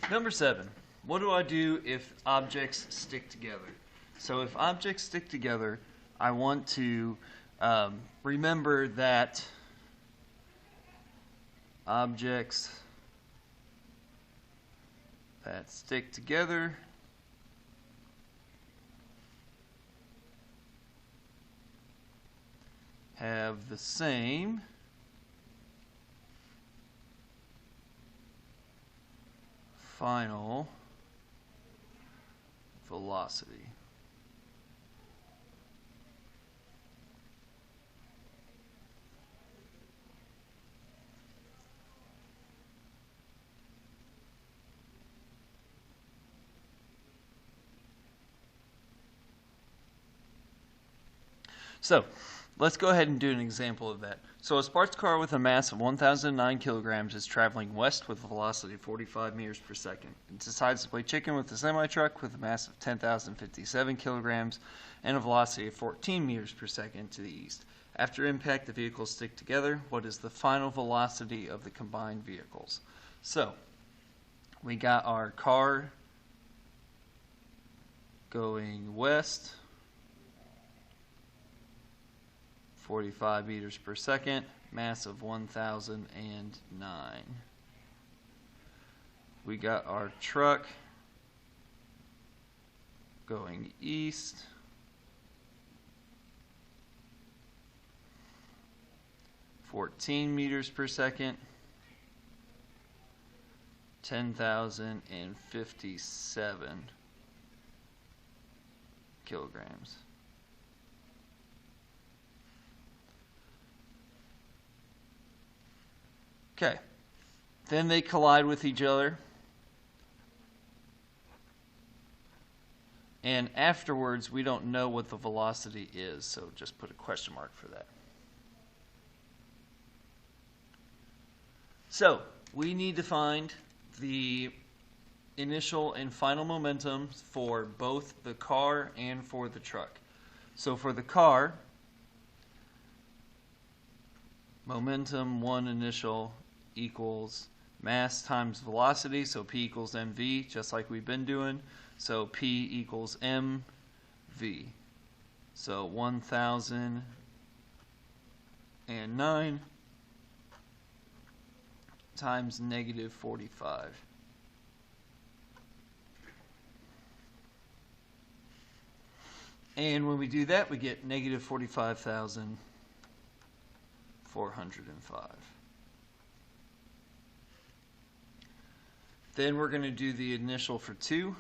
Number 7. What do I do if objects stick together? So if objects stick together, I want to remember that objects that stick together have the same final velocity. So let's go ahead and do an example of that. So a Sparks car with a mass of 1,009 kilograms is traveling west with a velocity of 45 meters per second. It decides to play chicken with a semi-truck with a mass of 10,057 kilograms and a velocity of 14 meters per second to the east. After impact, the vehicles stick together. What is the final velocity of the combined vehicles? So we got our car going west, 45 meters per second, mass of 1,009. We got our truck going east, 14 meters per second, 10,057 kilograms. Okay, then they collide with each other, and afterwards we don't know what the velocity is, so just put a question mark for that. So we need to find the initial and final momentum for both the car and for the truck. So for the car, momentum 1 initial equals mass times velocity, so P equals mv, just like we've been doing. So P equals mv. So 1,009 times negative 45. And when we do that, we get negative 45,405. Then we're going to do the initial for 2.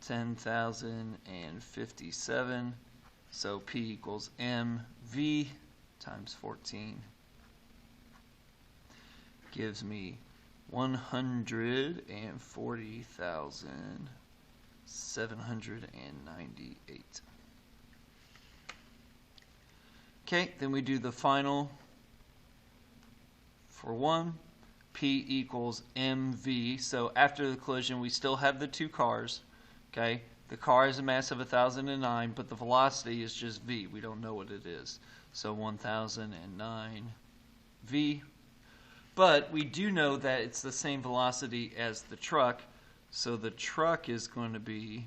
$10,057. So P equals mv times 14 gives me 140,798. Okay, then we do the final for 1. P equals mv. So after the collision, we still have the two cars. Okay, the car has a mass of 1,009, but the velocity is just v. We don't know what it is. So 1,009 v. But we do know that it's the same velocity as the truck. So the truck is going to be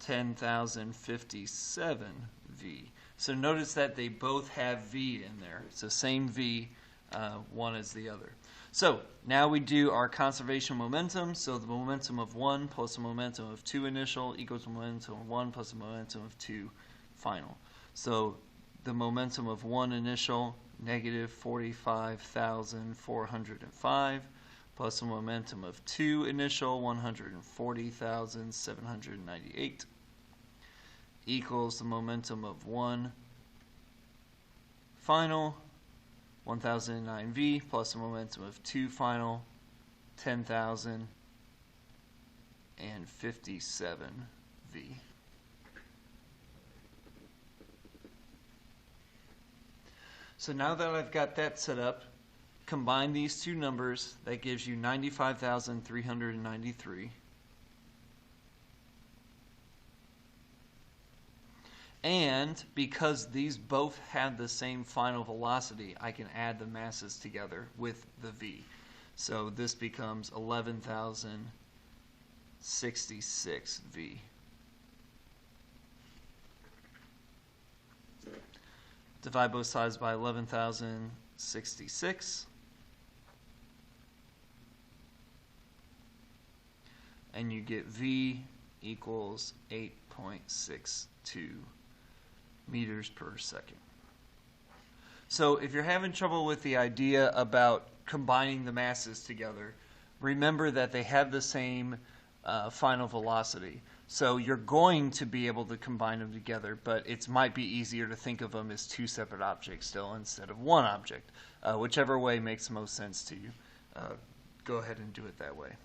10,057 v. So notice that they both have v in there. It's the same v, one as the other. So now we do our conservation momentum. So the momentum of 1 plus the momentum of 2 initial equals the momentum of 1 plus the momentum of 2 final. So the momentum of 1 initial, negative 45,405, plus the momentum of 2 initial, 140,798, equals the momentum of 1 final, 1,009 v, plus the momentum of 2 final, 10,057 v. So now that I've got that set up, combine these two numbers, that gives you 95,393. And because these both have the same final velocity, I can add the masses together with the v. So this becomes 11,066 v. Divide both sides by 11,066. And you get v equals 8.62 meters per second. So if you're having trouble with the idea about combining the masses together, remember that they have the same final velocity. So you're going to be able to combine them together, but it might be easier to think of them as two separate objects still instead of one object. Whichever way makes the most sense to you. Go ahead and do it that way.